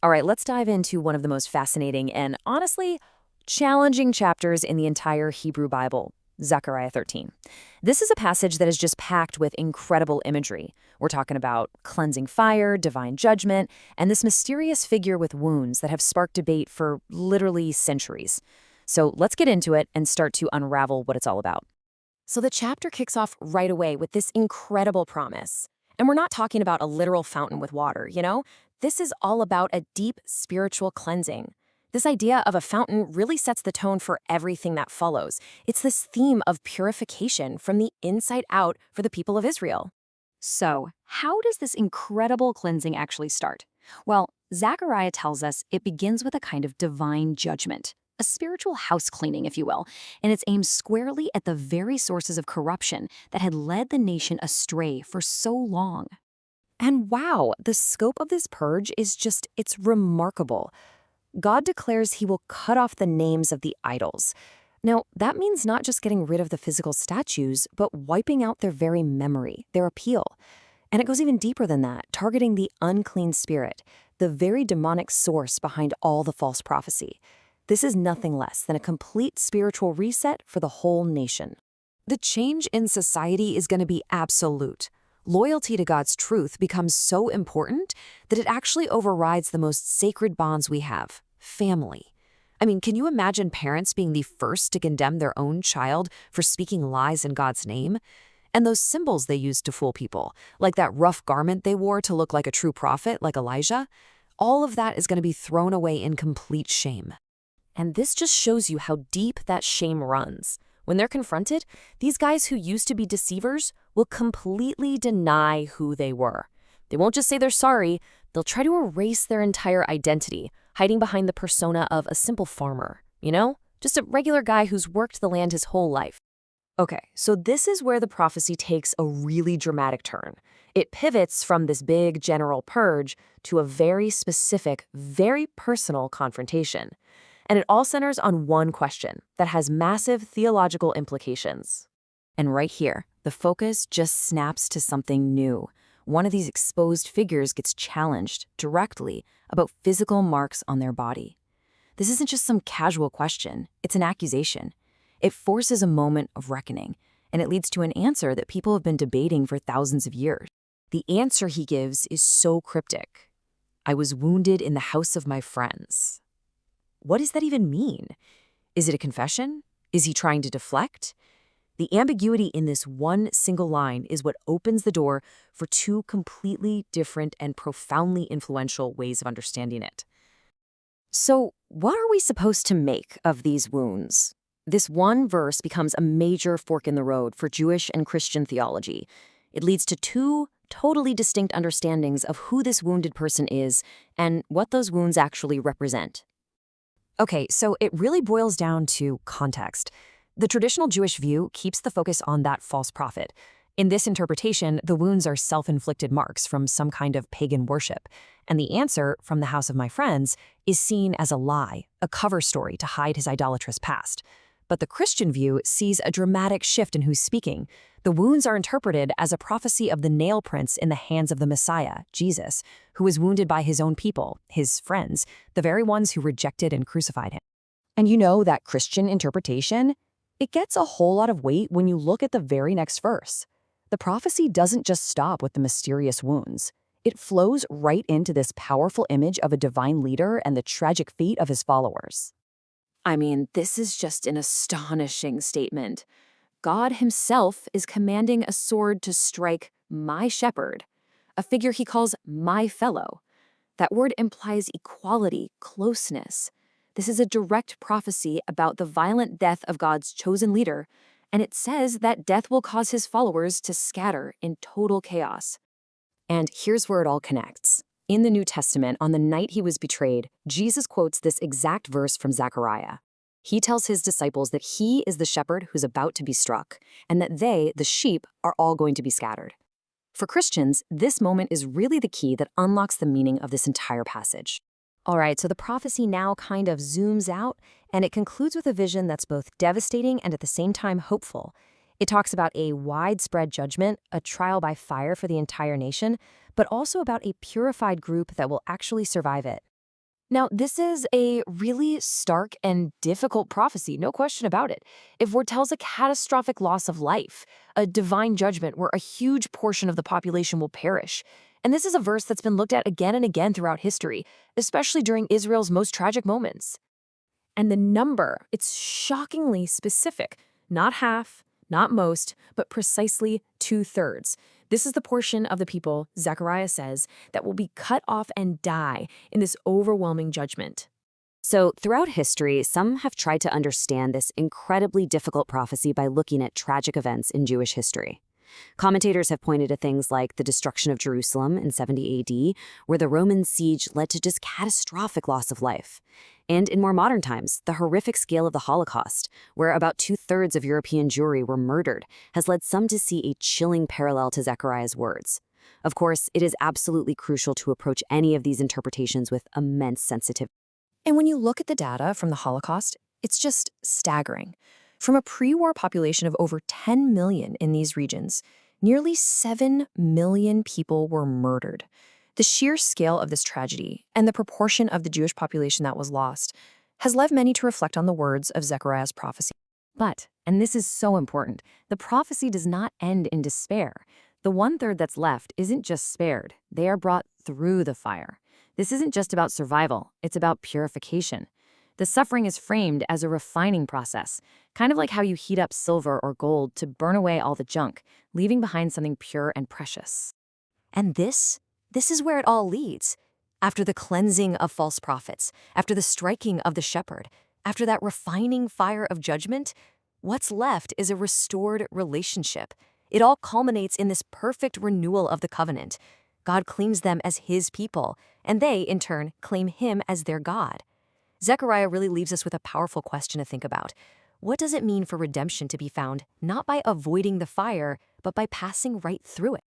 All right, let's dive into one of the most fascinating and honestly challenging chapters in the entire Hebrew Bible, Zechariah 13. This is a passage that is just packed with incredible imagery. We're talking about cleansing fire, divine judgment, and this mysterious figure with wounds that have sparked debate for literally centuries. So let's get into it and start to unravel what it's all about. So the chapter kicks off right away with this incredible promise. And we're not talking about a literal fountain with water. This is all about a deep spiritual cleansing. This idea of a fountain really sets the tone for everything that follows. It's this theme of purification from the inside out for the people of Israel. So, how does this incredible cleansing actually start? Well, Zechariah tells us it begins with a kind of divine judgment, a spiritual house cleaning, if you will, and it's aimed squarely at the very sources of corruption that had led the nation astray for so long. And wow, the scope of this purge it's remarkable. God declares he will cut off the names of the idols. Now, that means not just getting rid of the physical statues, but wiping out their very memory, their appeal. And it goes even deeper than that, targeting the unclean spirit, the very demonic source behind all the false prophecy. This is nothing less than a complete spiritual reset for the whole nation. The change in society is going to be absolute. Loyalty to God's truth becomes so important that it actually overrides the most sacred bonds we have, family. I mean, can you imagine parents being the first to condemn their own child for speaking lies in God's name? And those symbols they used to fool people, like that rough garment they wore to look like a true prophet, like Elijah, all of that is going to be thrown away in complete shame. And this just shows you how deep that shame runs. When they're confronted, these guys who used to be deceivers will completely deny who they were. They won't just say they're sorry, they'll try to erase their entire identity, hiding behind the persona of a simple farmer, just a regular guy who's worked the land his whole life. Okay, so this is where the prophecy takes a really dramatic turn. It pivots from this big general purge to a very specific, very personal confrontation. And it all centers on one question that has massive theological implications. And right here, the focus just snaps to something new. One of these exposed figures gets challenged directly about physical marks on their body. This isn't just some casual question, it's an accusation. It forces a moment of reckoning, and it leads to an answer that people have been debating for thousands of years. The answer he gives is so cryptic. I was wounded in the house of my friends. What does that even mean? Is it a confession? Is he trying to deflect? The ambiguity in this one single line is what opens the door for two completely different and profoundly influential ways of understanding it. So, what are we supposed to make of these wounds? This one verse becomes a major fork in the road for Jewish and Christian theology. It leads to two totally distinct understandings of who this wounded person is and what those wounds actually represent. Okay, so it really boils down to context. The traditional Jewish view keeps the focus on that false prophet. In this interpretation, the wounds are self-inflicted marks from some kind of pagan worship, and the answer, from the house of my friends, is seen as a lie, a cover story to hide his idolatrous past. But the Christian view sees a dramatic shift in who's speaking. The wounds are interpreted as a prophecy of the nail prints in the hands of the Messiah, Jesus, who was wounded by his own people, his friends, the very ones who rejected and crucified him. And that Christian interpretation, it gets a whole lot of weight when you look at the very next verse. The prophecy doesn't just stop with the mysterious wounds. It flows right into this powerful image of a divine leader and the tragic fate of his followers. I mean, this is just an astonishing statement. God himself is commanding a sword to strike my shepherd, a figure he calls my fellow. That word implies equality, closeness. This is a direct prophecy about the violent death of God's chosen leader, and it says that death will cause his followers to scatter in total chaos. And here's where it all connects. In the New Testament, on the night he was betrayed, Jesus quotes this exact verse from Zechariah. He tells his disciples that he is the shepherd who's about to be struck, and that they, the sheep, are all going to be scattered. For Christians, this moment is really the key that unlocks the meaning of this entire passage. All right, so the prophecy now kind of zooms out, and it concludes with a vision that's both devastating and at the same time hopeful. It talks about a widespread judgment, a trial by fire for the entire nation, but also about a purified group that will actually survive it. Now, this is a really stark and difficult prophecy, no question about it. It foretells a catastrophic loss of life, a divine judgment where a huge portion of the population will perish. And this is a verse that's been looked at again and again throughout history, especially during Israel's most tragic moments. And the number, it's shockingly specific. Not half, not most, but precisely 2/3. This is the portion of the people, Zechariah says, that will be cut off and die in this overwhelming judgment. So, throughout history, some have tried to understand this incredibly difficult prophecy by looking at tragic events in Jewish history. Commentators have pointed to things like the destruction of Jerusalem in 70 AD, where the Roman siege led to just catastrophic loss of life. And in more modern times, the horrific scale of the Holocaust, where about 2/3 of European Jewry were murdered, has led some to see a chilling parallel to Zechariah's words. Of course, it is absolutely crucial to approach any of these interpretations with immense sensitivity. And when you look at the data from the Holocaust, it's just staggering. From a pre-war population of over 10 million in these regions, nearly 7 million people were murdered. The sheer scale of this tragedy and the proportion of the Jewish population that was lost has led many to reflect on the words of Zechariah's prophecy. But, and this is so important, the prophecy does not end in despair. The 1/3 that's left isn't just spared, they are brought through the fire. This isn't just about survival, it's about purification. The suffering is framed as a refining process, kind of like how you heat up silver or gold to burn away all the junk, leaving behind something pure and precious. And this is where it all leads. After the cleansing of false prophets, after the striking of the shepherd, after that refining fire of judgment, what's left is a restored relationship. It all culminates in this perfect renewal of the covenant. God claims them as his people, and they, in turn, claim him as their God. Zechariah really leaves us with a powerful question to think about. What does it mean for redemption to be found not by avoiding the fire, but by passing right through it?